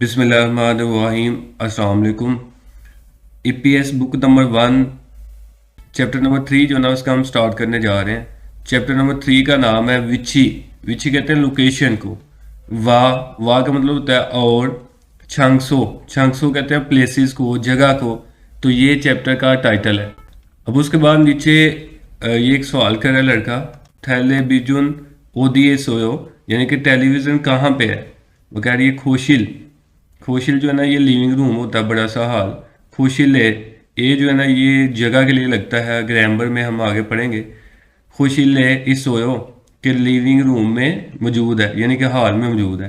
बिस्मिल्लाहिर्रहमानिर्रहीम। अस्सलाम वालेकुम। EPS book number 1 chapter number 3 जो ना उसका हम स्टार्ट करने जा रहे हैं। चैप्टर नंबर 3 का नाम है विची। विची कहते हैं लोकेशन को। वाह का मतलब होता है और। छंगसो छंगसो कहते हैं प्लेसेस को, जगह को। तो ये चैप्टर का टाइटल है। अब उसके बाद नीचे ये एक सवाल कर रहा है लड़का। टेलीविजन ओदिए सोयो, यानी कि टेलीविज़न कहाँ पे है। वो कह रही है खोशिल। खोशिल जो है ना ये लिविंग रूम होता है, बड़ा सा हॉल। खोशिल है ये जो है ना ये जगह के लिए लगता है, ग्रामर में हम आगे पढ़ेंगे। खुशिल है इस सोयो के लिविंग रूम में मौजूद है, यानी कि हॉल में मौजूद है।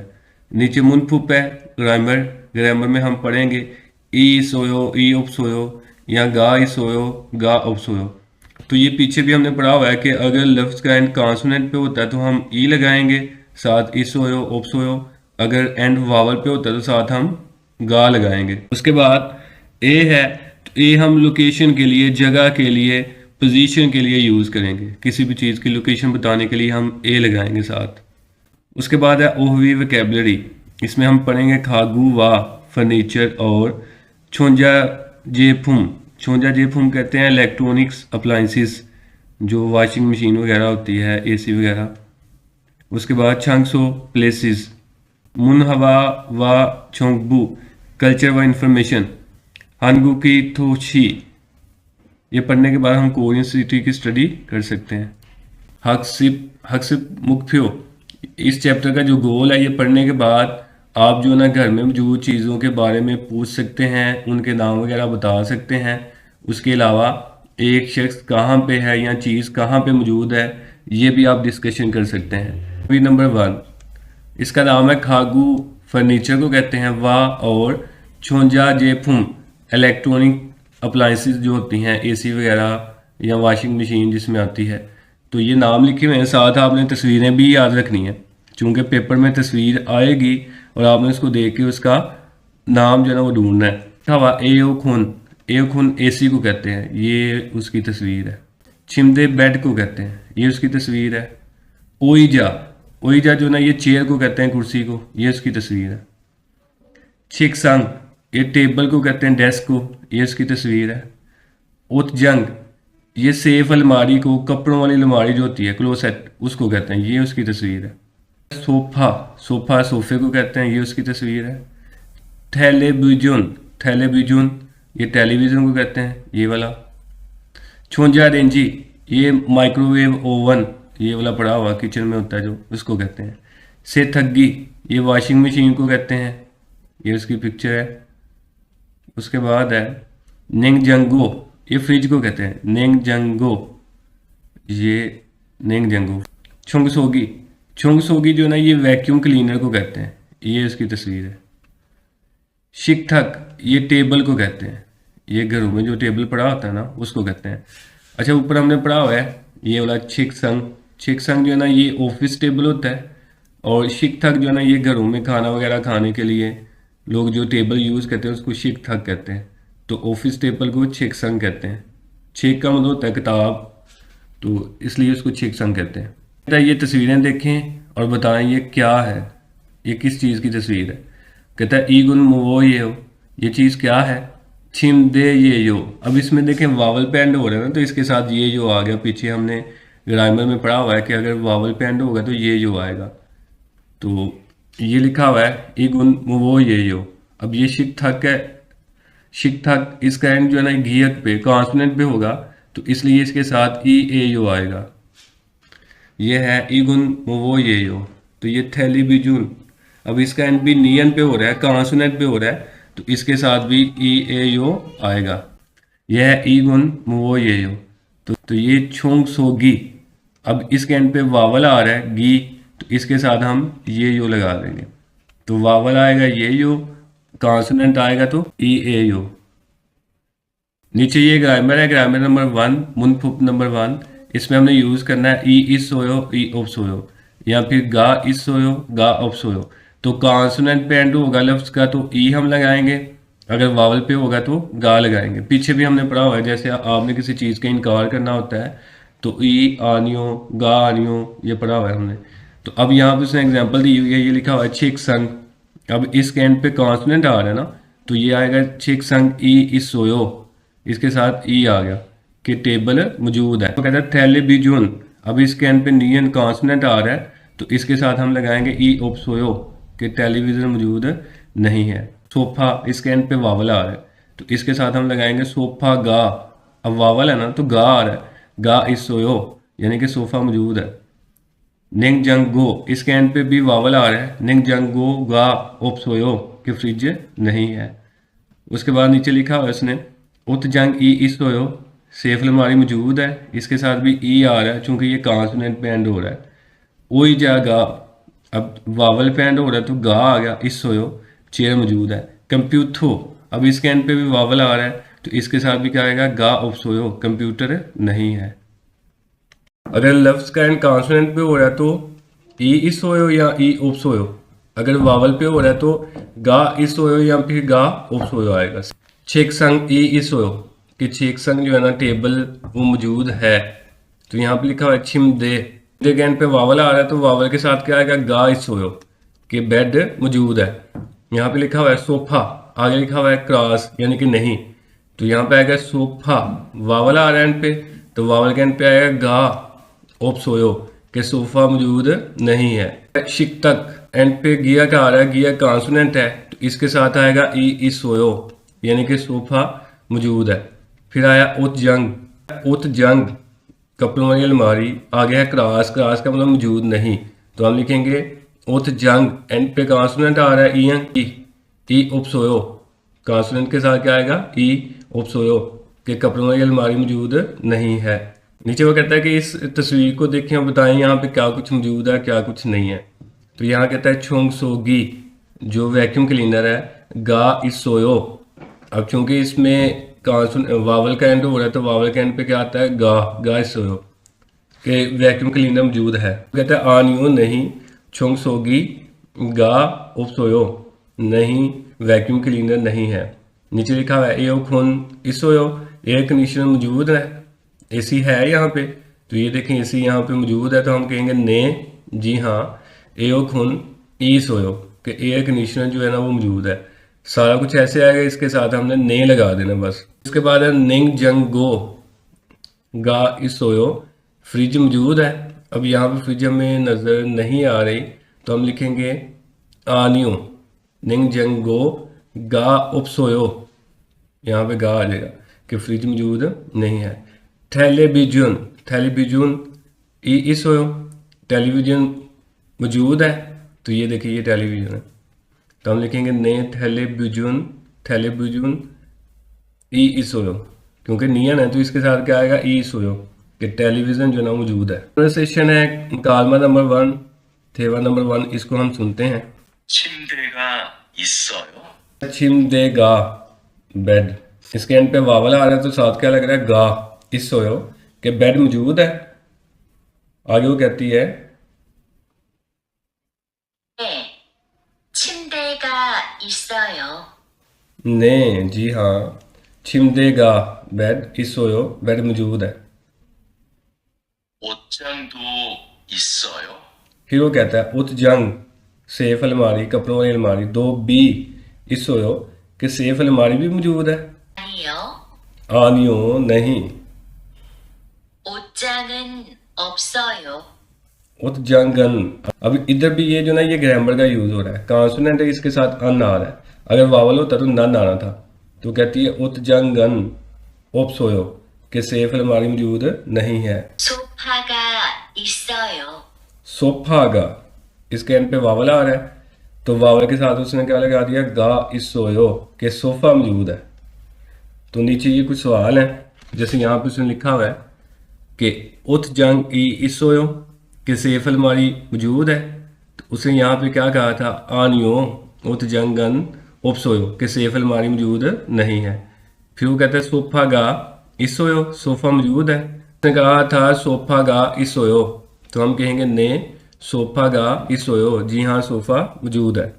नीचे मुनफुप है ग्रामर। ग्रामर में हम पढ़ेंगे ई सोयो, ई उप सोयो, या गा ई सोयो, गा उप सोयो। तो ये पीछे भी हमने पढ़ा हुआ है कि अगर लफ्ज़ का एंड कॉन्सोनेंट पे होता है तो हम ई लगाएंगे, साथ ई सोयो उप सोयो। अगर एंड वावल पे होता है तो साथ हम गा लगाएंगे। उसके बाद ए है, तो ए हम लोकेशन के लिए, जगह के लिए, पोजीशन के लिए यूज़ करेंगे। किसी भी चीज़ की लोकेशन बताने के लिए हम ए लगाएंगे साथ। उसके बाद है ओहवी वोकैबुलरी। इसमें हम पढ़ेंगे खागू वा फर्नीचर और छोंजा जेफुम। छोंजा जेफुम कहते हैं इलेक्ट्रॉनिक्स अप्लाइंसिस, जो वॉशिंग मशीन वगैरह होती है, एसी वगैरह। उसके बाद छंगसो प्लेसेस। मुनहवा व छोंगबू कल्चर व इंफॉर्मेशन। हानगू की थोशी। ये पढ़ने के बाद हम कोरियन सिटी की स्टडी कर सकते हैं। हकसिप हकसिप मुख्यो। इस चैप्टर का जो गोल है, ये पढ़ने के बाद आप जो ना घर में मौजूद चीज़ों के बारे में पूछ सकते हैं, उनके नाम वगैरह बता सकते हैं। उसके अलावा एक शख्स कहाँ पे है या चीज़ कहाँ पे मौजूद है, ये भी आप डिस्कशन कर सकते हैं। वी नंबर 1 इसका नाम है खागू फर्नीचर को कहते हैं वाह, और छोंजा जेफुम इलेक्ट्रॉनिक अप्लाइंसेस जो होती हैं, एसी वगैरह या वॉशिंग मशीन जिसमें आती है। तो ये नाम लिखे हुए हैं, साथ आपने तस्वीरें भी याद रखनी है, चूँकि पेपर में तस्वीर आएगी और आपने उसको देख के उसका नाम जो है ना वो ढूंढना है। हवा ए खून एसी को कहते हैं, ये उसकी तस्वीर है। छिमदे बेड को कहते हैं, ये उसकी तस्वीर है। ओइजा ओइजा जो ना ये चेयर को कहते हैं, कुर्सी को, ये उसकी तस्वीर है। छिकसंग ये टेबल को कहते हैं, डेस्क को, ये उसकी तस्वीर है। उत्जंग ये सेफ अलमारी को, कपड़ों वाली अलमारी जो होती है क्लोसेट, उसको कहते हैं, ये उसकी तस्वीर है। सोफा सोफा सोफे को कहते हैं, ये उसकी तस्वीर है। टेलीविजन ये टेलीविज़न को कहते हैं, ये वाला। छोंजा रेंजी ये माइक्रोवेव ओवन, ये वाला पड़ा हुआ किचन में होता है जो, उसको कहते हैं। से थग्गी ये वॉशिंग मशीन को कहते हैं, ये उसकी पिक्चर है। उसके बाद है नेंग जंगो, ये फ्रिज को कहते हैं, नेंग जंगो, ये नेंग जंगो। छुंगसोगी छुंगसोगी जो ना ये वैक्यूम क्लीनर को कहते हैं, ये उसकी तस्वीर है। शिकथक ये टेबल को कहते हैं, ये घरों में जो टेबल पड़ा होता है ना उसको कहते हैं। अच्छा, ऊपर हमने पढ़ा हुआ है ये वाला छिकसंग जो है ना ये ऑफिस टेबल होता है, और शिकथक जो है ना ये घरों में खाना वगैरह खाने के लिए लोग जो टेबल यूज़ करते हैं उसको शिकथक कहते हैं। तो ऑफिस टेबल को छिकसंग कहते हैं। छेक का मतलब होता है किताब, तो इसलिए उसको छिकसंग कहते हैं। बेटा ये तस्वीरें देखें और बताएं ये क्या है, ये किस चीज़ की तस्वीर है। कहता है ई गुन वो ये हो, ये चीज़ क्या है। छिम दे ये यो। अब इसमें देखें वावल पे एंड हो रहा है ना, तो इसके साथ ये जो आ गया। पीछे हमने ग्रामर में पढ़ा हुआ है कि अगर वावल पे एंड होगा तो ये जो आएगा। तो ये लिखा हुआ है ई गुन वो ये यो। अब ये शिक थक है, शिक थक इसका एंड जो है ना घियक पे कॉन्सोनेंट पे होगा, तो इसलिए इसके साथ ई ए यो आएगा। ये है ई गुन वो ये यो। तो ये टेलीविजन, अब इसका एंड भी नियन पे हो रहा है, कॉन्सोनेंट पे हो रहा है, तो इसके साथ भी ई ए यो आएगा। यह है ई गुन वो ये यो। तो ये छोंग सोगी, अब इसके एंड पे वावल आ रहा है गी, तो इसके साथ हम ये यो लगा देंगे। तो वावल आएगा ये यो, कॉन्सोनेंट आएगा तो ई ए यो। नीचे ये ग्रामर है, ग्रामर नंबर 1 मुनफुप नंबर 1। इसमें हमने यूज़ करना है ई इस सोयो, ई ऑफ सोयो, या फिर गा इस सोयो, गा ऑफ सोयो। तो कॉन्सोनेंट पे एंड होगा लफ्ज़ का तो ई हम लगाएंगे, अगर वावल पे होगा तो गा लगाएंगे। पीछे भी हमने पढ़ा हुआ है, जैसे आपने किसी चीज़ का इनकार करना होता है तो ई आनियो, गा आनियो, ये पढ़ा हुआ है हमने। तो अब यहाँ पे उसने एग्जांपल दी हुई है, ये लिखा हुआ है छिक संग। अब इसके एंड पे कॉन्सोनेंट आ रहा है ना, तो ये आएगा छिक संग ई इस सोयो, इसके साथ ई आ गया कि टेबल मौजूद है। तो कहता है टेलीविजन, अब इसके एंड पे नियन कॉन्सोनेंट आ रहा है तो इसके साथ हम लगाएंगे ई ओप सोयो कि टेलीविजन मौजूद नहीं है। सोफा, इसके एंड पे वावल आ रहा है तो इसके साथ हम लगाएंगे सोफा गा, अब वावल है ना तो गा आ रहा है, गा इस सोयो यानी कि सोफा मौजूद है। निंग जंग गो, इसके एंड पे भी वावल आ रहा है, निंग जंग गो गा ओप सोयो कि फ्रिज नहीं है। उसके बाद नीचे लिखा हुआ है इसने उत जंग ई इस सोयो, सेफ अलमारी मौजूद है, इसके साथ भी ई आ रहा है चूंकि ये कॉन्सोनेंट पे एंड हो रहा है। ओई जा गा, अब वावल पे एंड हो रहा है तो गा आ गया इस सोयो, चेयर मौजूद है। कंप्यूथो, अब इसके एंड पे भी वावल आ रहा है तो इसके साथ भी क्या आएगा, गा ऑफ सोयो, कंप्यूटर नहीं है। अगर लफ्ज का एंड कॉन्सोनेंट पे हो रहा है तो ई इस सोयो या ई ऑफ सोयो, अगर वावल पे हो रहा है तो गा इस सोयो या फिर गा ऑफ सोयो आएगा। छेक संग ई इस सोयो कि छेक संग जो है ना टेबल वो मौजूद है, तो यहाँ पे लिखा हुआ है छिम दे के एंड पे वावल आ रहा है तो वावल के साथ क्या आएगा, गा इस सोयो कि बेड मौजूद है। यहाँ पे लिखा हुआ है सोफा, आगे लिखा हुआ है क्रॉस यानी कि नहीं, तो यहाँ पे आएगा सोफा, वावल आ रहा है एंड पे तो वावल के एंड पे आएगा गा ऑफ सोयो के सोफा मौजूद नहीं है। शिक तक एंड पे गिया का आ रहा है, गिया कॉन्सोनेंट है तो इसके साथ आएगा ई इस सोयो यानी कि सोफा मौजूद है। फिर आया उत जंग कपड़ों वाली अलमारी, आगे है क्रास, क्रास का मतलब मौजूद नहीं, तो हम लिखेंगे उत जंग एंड पे कॉन्सोनेंट आ रहा है ई उप सोयो, कॉन्सोनेंट के साथ क्या आएगा ई उप सोयो के कपड़ों वाली अलमारी मौजूद नहीं है। नीचे वो कहता है कि इस तस्वीर को देखें और बताएं यहाँ पे क्या कुछ मौजूद है क्या कुछ नहीं है। तो यहाँ कहता है छोंग सोगी जो वैक्यूम क्लीनर है, गा इस सोयो, अब चूंकि इसमें वावल का एंड हो रहा है तो वावल के एंड पे क्या आता है, गा इस सोयो के वैक्यूम क्लीनर मौजूद है। कहता है आनियो नहीं, छोंग सोगी गा उप सोयो नहीं, वैक्यूम क्लीनर नहीं है। नीचे लिखा हुआ है एओ खून इस सोयो, एयर कंडीशनर मौजूद है, एसी है यहाँ पे, तो ये देखें एसी यहाँ पे मौजूद है तो हम कहेंगे ने, जी हाँ, एओ खून ई सोयो कि एयर कंडीशनर जो है ना वो मौजूद है। सारा कुछ ऐसे आएगा, इसके साथ हमने ने लगा देना बस। इसके बाद है निंग जंग गो गा इस सोयो, फ्रिज मौजूद है, अब यहाँ पे फ्रिज हमें नज़र नहीं आ रही तो हम लिखेंगे आनियो निंग जंग गो गा उप सोयो, यहाँ पे गा आ जाएगा कि फ्रिज मौजूद नहीं है। टेलीविजन ई इस सोयो, टेलीविजन मौजूद है, तो ये देखिए ये टेलीविजन है तो हम लिखेंगे ने टेलीविजन ई इस सोयो, क्योंकि नियन है तो इसके साथ क्या आएगा ई सोयो कि टेलीविजन जो ना मौजूद है। प्रोनाउंसिएशन है कालमा नंबर 1, थेवा नंबर 1, इसको हम सुनते हैं। 침대가 있어요? छिमदेगा बेड, इसके एंड पे वावल आ रहा है तो साथ क्या लग रहा है, गा इस सोयो कि बेड मौजूद है। आगे वो कहती है 네, 침대가 있어요. ने, जी हाँ, छिमदेगा बेड इस सोयो, बेड मौजूद है। 옷장도 있어요? फिर वो कहता है उत जंग सेफ अलमारी, कपड़ों वाली अलमारी, दो बी इस सोयो कि सेफ अलमारी भी मौजूद है। 아니요. आनियो नहीं, 옷장은 없어요. उत जंगन, अब इधर भी ये जो ना ये ग्रामर का यूज हो रहा है, कॉन्सोनेंट है इसके साथ अन आ रहा है, अगर वावल होता तो नन आना था, तो कहती है उत जंगन ओप सोयो कि सेफ अलमारी मौजूद नहीं है। 소파가 있어요. सोफागा, इसके एंड पे वावल आ रहा है तो वावल के साथ उसने क्या लगा दिया, गा इस सोयो कि सोफा मौजूद है। तो नीचे ये कुछ सवाल है, जैसे यहाँ पे उसने लिखा हुआ है कि उत जंग ई इस सोयो कि सेफ अलमारी मौजूद है, तो उसने यहाँ पे क्या कहा था, आनियो उत जंगन ओप सोयो कि सेफ अलमारी मौजूद नहीं है। फिर वो कहता है सोफा गा इस सोयो, सोफा मौजूद है, उसने कहा था सोफा गा इस सोयो, तो हम कहेंगे ने सोफा गा इस सोयो, जी हाँ सोफा मौजूद है।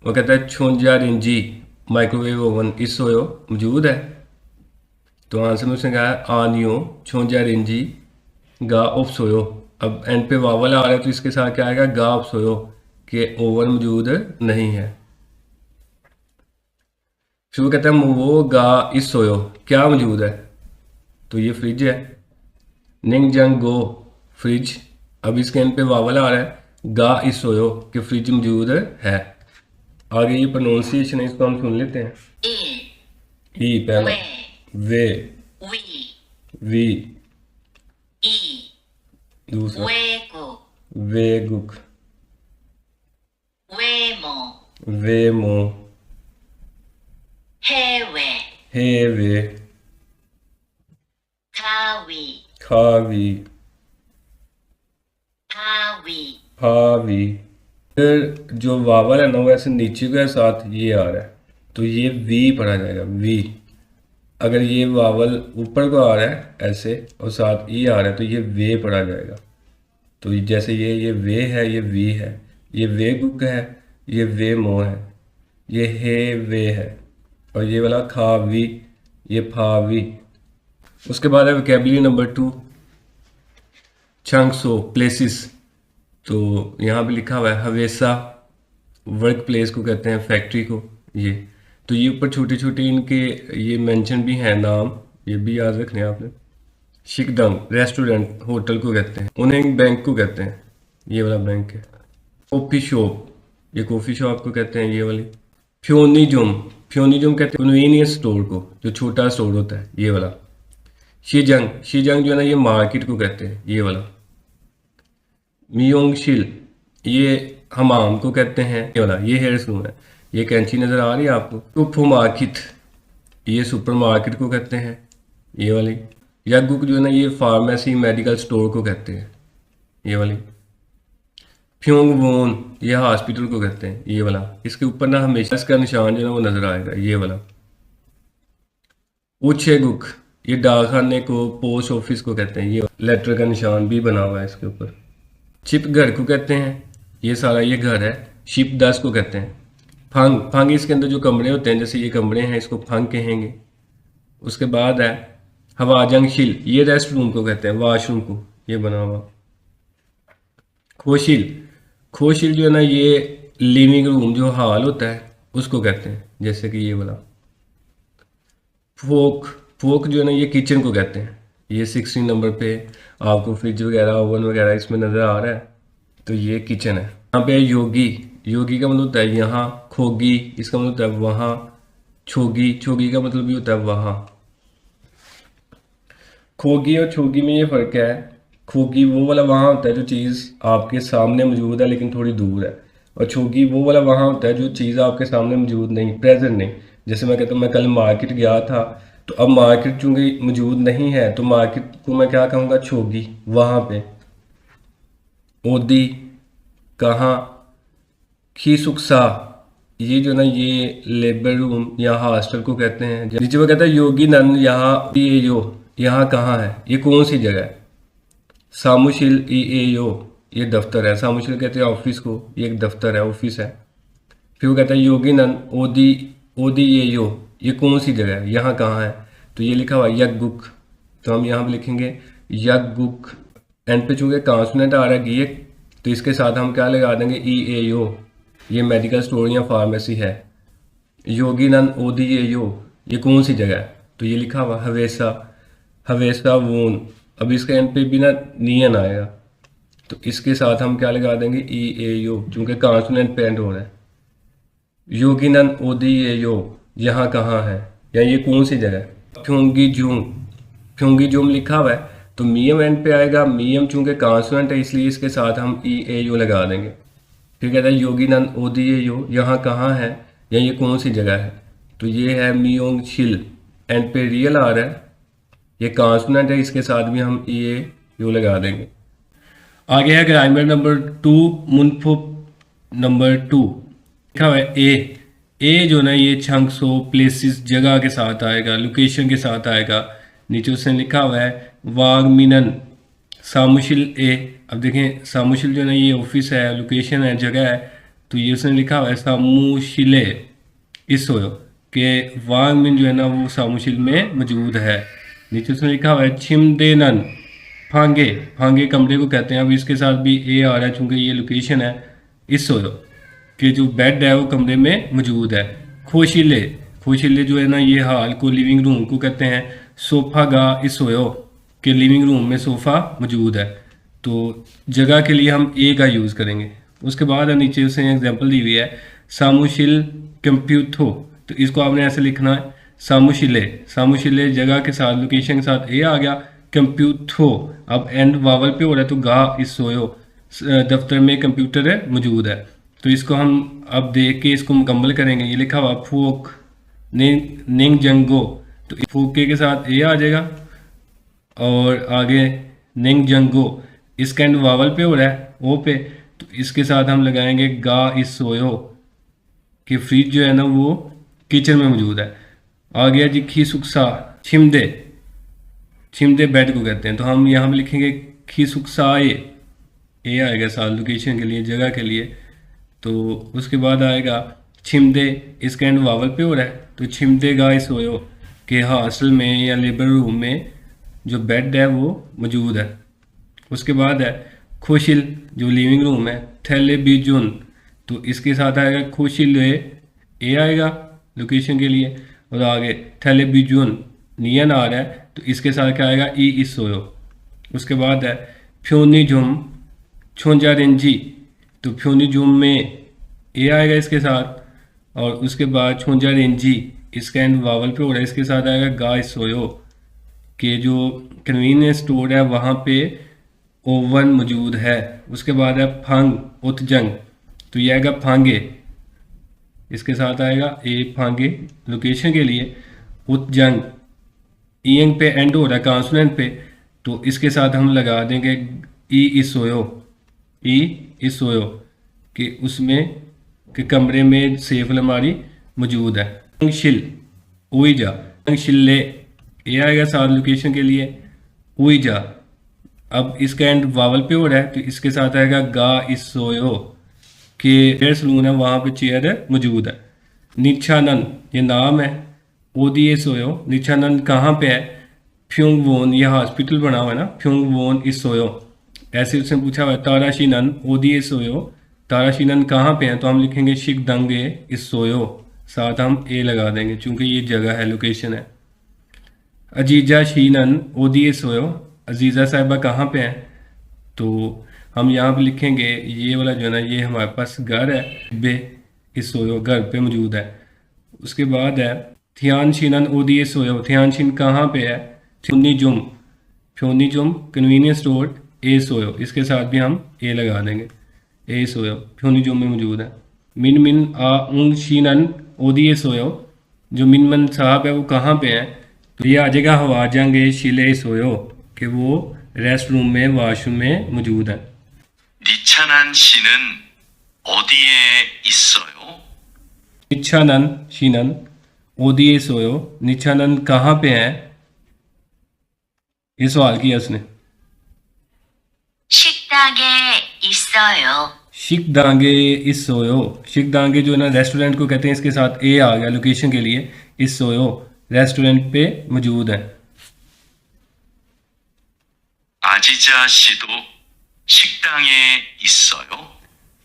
वो कहता है छोंजा रिंजी माइक्रोवेव ओवन इस सोयो मौजूद है, तो आंसर में उसने कहा है आनियो छोंजा रिंजी गा ऑफ सोयो, अब एंड पे वावल आ रहा है तो इसके साथ क्या आएगा, गा ऑफ सोयो कि ओवन मौजूद नहीं है। फिर वो कहता है वो गा इस सोयो, क्या मौजूद है, तो ये फ्रिज है। निंग जंग गो फ्रिज, अब इसके एंड पे वावल आ रहा है, गा इस सोयो कि फ्रिज मौजूद है। आगे ये प्रोनाउंसिएशन है, इसको हम सुन लेते हैं। 1. ई पहला, 왜, वे, 위, वी 2. दूसरा, 외국, वेगुक, 외모, वेमो, 해외, हेवे, 가위, खावी, 바위, हावी। फिर जो वावल है ना वो ऐसे नीचे के साथ ये आ रहा है, तो ये वी पढ़ा जाएगा, वी। अगर ये वावल ऊपर को आ रहा है ऐसे और साथ ई आ रहा है तो ये वे पढ़ा जाएगा। तो जैसे ये वे है, ये वी है, ये वे गुक है, ये वे मो है, ये हे वे है, और ये वाला खा वी, ये फा वी। उसके बाद है वोकैबुलरी नंबर 2, चंक्सो प्लेसेस। तो यहाँ पे लिखा हुआ है हवेसा, वर्क प्लेस को कहते हैं, फैक्ट्री को। ये तो ये ऊपर छोटे छोटे इनके ये मेंशन भी हैं नाम, ये भी याद रखने हैं आपने। शिकदंग रेस्टोरेंट, होटल को कहते हैं। उन्हें बैंक को कहते हैं, ये वाला बैंक है। कॉफ़ी शॉप, ये कॉफ़ी शॉप को कहते हैं, ये वाली। फ्योनिजुम, फ्योनिजुम कहते हैं कन्वीनियंस स्टोर को, जो छोटा स्टोर होता है, ये वाला। शीजंग, शीजंग जो है ना ये मार्केट को कहते हैं, ये वाला। मियोंगशिल, ये हमाम को कहते हैं, ये वाला। ये हेयर सलून है, ये कैंची नज़र आ रही है आपको। सुपर मार्केट, ये सुपर मार्केट को कहते हैं, ये वाली। यगुक जो है ना ये फार्मेसी मेडिकल स्टोर को कहते हैं, ये वाली। फ्योंगवोन, ये हॉस्पिटल को कहते हैं, ये वाला। इसके ऊपर ना हमेशा इसका निशान जो है ना वो नज़र आएगा, ये वाला। उछेगुक, ये डाकखाने को, पोस्ट ऑफिस को कहते हैं, ये लेटर का निशान भी बना हुआ है इसके ऊपर। चिप घर को कहते हैं, ये सारा ये घर है। शिप दस को कहते हैं। फंग, फंग इसके अंदर जो कमरे होते हैं, जैसे ये कमरे हैं, इसको फंग कहेंगे। उसके बाद है हवाजंगशिल, ये रेस्ट रूम को कहते हैं, वॉशरूम को, ये बना हुआ। खोशिल, खोशिल जो है ना ये लिविंग रूम जो हॉल होता है उसको कहते हैं, जैसे कि ये वाला। फोक, फोक जो है ना ये किचन को कहते हैं। ये 16 नंबर पे आपको फ्रिज वगैरह, ओवन वगैरह इसमें नज़र आ रहा है, तो ये किचन है। यहाँ पे योगी, योगी का मतलब होता है यहाँ। खोगी, इसका मतलब होता है वहाँ। छोगी, छोगी का मतलब भी होता है वहाँ। खोगी और छोगी में ये फ़र्क है, खोगी वो वाला वहाँ होता है जो चीज़ आपके सामने मौजूद है लेकिन थोड़ी दूर है, और छोगी वो वाला वहाँ होता है जो चीज़ आपके सामने मौजूद नहीं, प्रेजेंट नहीं। जैसे मैं कहता हूँ मैं कल मार्केट गया था, तो अब मार्केट चूँकि मौजूद नहीं है तो मार्केट को मैं क्या कहूँगा, छोगी, वहाँ पे। ओदी, कहाँ। खीसुक्सा, ये जो ना ये लेबर रूम या हॉस्टल को कहते हैं। नीचे वो कहता है योगी नन, यहाँ ई ए यो, यहाँ कहाँ है, ये कौन सी जगह है। सामुशिल ई ए यो, ये दफ्तर है। सामुशिल कहते हैं ऑफिस को, ये एक दफ्तर है, ऑफिस है। फिर वो कहता है योगी नन ओदी, ओदी ये यो, ये कौन सी जगह है, यहाँ कहाँ है, तो ये लिखा हुआ यगुक, तो हम यहाँ पे लिखेंगे यगुक। एंड पे चूँकि कॉन्सोनेंट आ रहा है गियक, तो इसके साथ हम क्या लगा देंगे, ई ए यो, ये मेडिकल स्टोर या फार्मेसी है। योगी नन ओदी ये यो, ये कौन सी जगह है, तो ये लिखा हुआ हवेसा, हवेसा वोन। अब इसके एंड पे भी ना नियन आएगा, तो इसके साथ हम क्या लगा देंगे, ई ए यो, चूँकि कॉन्सोनेंट पे एंड हो रहा है। योगिनन ओदी ये यो, यहाँ कहाँ है या ये कौन सी जगह है। फ्योंगी जूम, फ्योंगी जूम लिखा हुआ है तो मियम एंड पे आएगा। मियम चूँकि कॉन्सोनेंट है इसलिए इसके साथ हम ई ए यो लगा देंगे। फिर कहता है योगिनन ओदी ये यो, यहाँ कहाँ है या ये कौन सी जगह है, तो ये है मियोंग शिल। एंड पे रियल आ रहा है, ये कॉन्सोनेंट है, इसके साथ भी हम ई ए यो लगा देंगे। आगे है ग्रामर नंबर 2, मुनफुप नंबर 2। लिखा हुआ है ए जो ना ये छंक्सो प्लेसेस जगह के साथ आएगा, लोकेशन के साथ आएगा। नीचे उसने लिखा हुआ है वागमिनन सामुशिल ए। अब देखें सामुशिल जो ना ये ऑफिस है, लोकेशन है, जगह है, तो ये उसने लिखा हुआ है सामुशिले इस हो के वागमिन जो है ना वो सामुशिल में मौजूद है। नीचे उसने लिखा हुआ है छिमदेनन फांगे, फांगे कमरे को कहते हैं। अब इसके साथ भी ए आ रहा है चूँकि ये लोकेशन है इस हो कि जो बेड है वो कमरे में मौजूद है। खोशिले, खोशिले जो है ना ये हाल को लिविंग रूम को कहते हैं। सोफा गा इसोयो कि लिविंग रूम में सोफ़ा मौजूद है। तो जगह के लिए हम ए का यूज़ करेंगे। उसके बाद नीचे उसे एग्जांपल दी हुई है सामुशिल कंप्यूथो, तो इसको आपने ऐसे लिखना है सामुशिले, सामुशिले जगह के साथ लोकेशन के साथ ए आ गया। कंप्यूथो अब एंड वावल पे हो रहा है तो गा इसोयो, दफ्तर में कंप्यूटर है मौजूद है। तो इसको हम अब देख के इसको मुकम्मल करेंगे। ये लिखा हुआ फोक निंग जंगो, तो फोके के साथ ए आ जाएगा और आगे निंग जंगो इसका एंड वावल पे हो रहा है ओ पे, तो इसके साथ हम लगाएंगे गा इसोयो कि फ्रिज जो है ना वो किचन में मौजूद है। आ गया जी खीसुक्सा छिमदे, छिमदे बेड को कहते हैं, तो हम यहाँ पे लिखेंगे खीसुक्साए, ए आएगा साथ लोकेशन के लिए जगह के लिए। तो उसके बाद आएगा छिमदे, इसका एंड वावल पे हो रहा है तो छिमदे गा सोयो कि हॉस्टल में या लेबर रूम में जो बेड है वो मौजूद है। उसके बाद है खोशिल जो लिविंग रूम है, थैले बीजुन, तो इसके साथ आएगा खोशिल ए आएगा लोकेशन के लिए और आगे थैले बीजुन नियन आ रहा है तो इसके साथ क्या आएगा ई इसोयो। उसके बाद है फ्योनी जुम छोंजा रेंजी, तो फ्योनी जुम में ए आएगा इसके साथ और उसके बाद छोंजा रेंजी इसका एंड वावल पे हो रहा है, इसके साथ आएगा गा इसोयो कि जो कन्वीनियंस स्टोर है वहाँ पे ओवन मौजूद है। उसके बाद है फंग उतजंग, तो यह आएगा फांगे, इसके साथ आएगा ए फांगे लोकेशन के लिए। उतजंग ईएंग पे एंड हो रहा है कॉन्सोनेंट पे, तो इसके साथ हम लगा देंगे ई इसोयो, ई इसोयो कि उसमें कि कमरे में सेफ अलमारी मौजूद है। शिल उईजा शिल्ले ये आएगा साथ लोकेशन के लिए उईजा, अब इसका एंड वावल पे हो रहा है तो इसके साथ आएगा गा इसोयो कि हेयर सलून है वहाँ पे चेयर मौजूद है। निच्छानन ये नाम है, ओदिए सोयो निच्छानन कहाँ पे है, फ्योंग वोन ये हॉस्पिटल बना हुआ है ना, फ्योंग वोन इस सोयो। ऐसे उसने पूछा हुआ है ताराशीनन ओदिए सोयो, ताराशीनन कहाँ पे है, तो हम लिखेंगे शिक दंगे इस सोयो, साथ हम ए लगा देंगे चूंकि ये जगह है लोकेशन है। अजीजा शीनन ओदिए सोयो, अजीज़ा साहिबा कहाँ पे हैं, तो हम यहाँ पे लिखेंगे ये वाला जो है ना ये हमारे पास घर है बे इस सोयो घर पे मौजूद है। उसके बाद है थियान शिनन ओदिए सोयो, थियान शिन कहाँ पे है, फ्योनी जुम कन्वीनियंस स्टोर ए सोयो, इसके साथ भी हम ए लगा देंगे ए सोयो फ्योनी जुम में मौजूद है। मिन मिन आ उंग शीनन ओदिए सोयो, जो मिन मन साहब है वो कहाँ पे हैं, तो ये आ जाएगा हवा जाएंगे शिले सोयो कि वो रेस्ट रूम में वॉशरूम में मौजूद है। 니찬한 씨는 어디에 있어요? निच्छानन शीनन ओदिए सोयो, निच्छानन कहाँ पे है, ये सवाल किया उसने। 식당에 있어요. शिकदांगे इस सोयो, शिकदांगे जो है ना रेस्टोरेंट को कहते हैं, इसके साथ ए आ गया लोकेशन के लिए, इस सोयो रेस्टोरेंट पे मौजूद है। 아지자 씨도 식당에 있어요?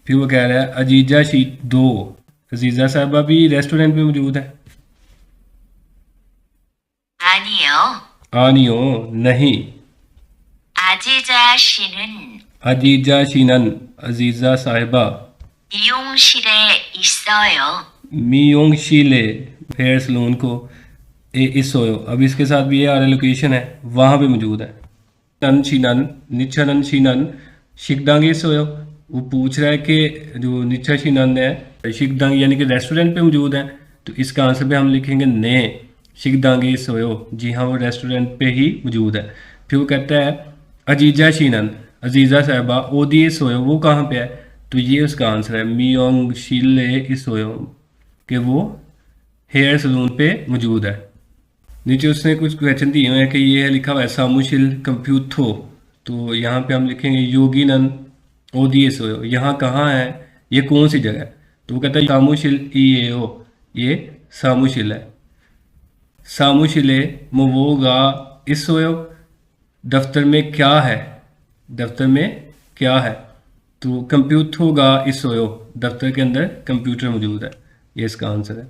फिर वो कह रहा है अजीजा शी दो, अजीजा साहबा भी रेस्टोरेंट में मौजूद है। 아니요. आनियो नहीं, 아지자 씨는 अजीजा शीनन अजीजा साहिबा, 미용실에 있어요. मियोंग शीले हेयर सलून को ए इस सोयो, अब इसके साथ भी ये आ रहा लोकेशन है वहाँ पे मौजूद है। नन शीनन निच्छानन शीनन शिकदांगे सोयो, वो पूछ रहा है कि जो निच्छा शीनन है शिकदांग यानी कि रेस्टोरेंट पे मौजूद है, तो इसका आंसर पे हम लिखेंगे ने शिकदांगे सोयो, जी हाँ वो रेस्टोरेंट पे ही मौजूद है। फिर वो कहता है अजीजा शीनन अजीज़ा साहिबा ओदिए सोयो वो कहाँ पे है, तो ये उसका आंसर है मियोंग शीले इस सोयो कि वो हेयर सलून पे मौजूद है। नीचे उसने कुछ क्वेश्चन दिए हुए हैं कि ये है लिखा हुआ है सामुशिल कंप्यूथो, तो यहाँ पे हम लिखेंगे योगीनन ओदिए सोयो, यहाँ कहाँ है ये कौन सी जगह है, तो वो कहता है सामुशिल ई ए ओ, ये सामुशिल है। सामुशिले मोवोगा इस सोयो, दफ्तर में क्या है, दफ्तर में क्या है, तो कंप्यूथोगा इस सोयो दफ्तर के अंदर कंप्यूटर मौजूद है, ये इसका आंसर है।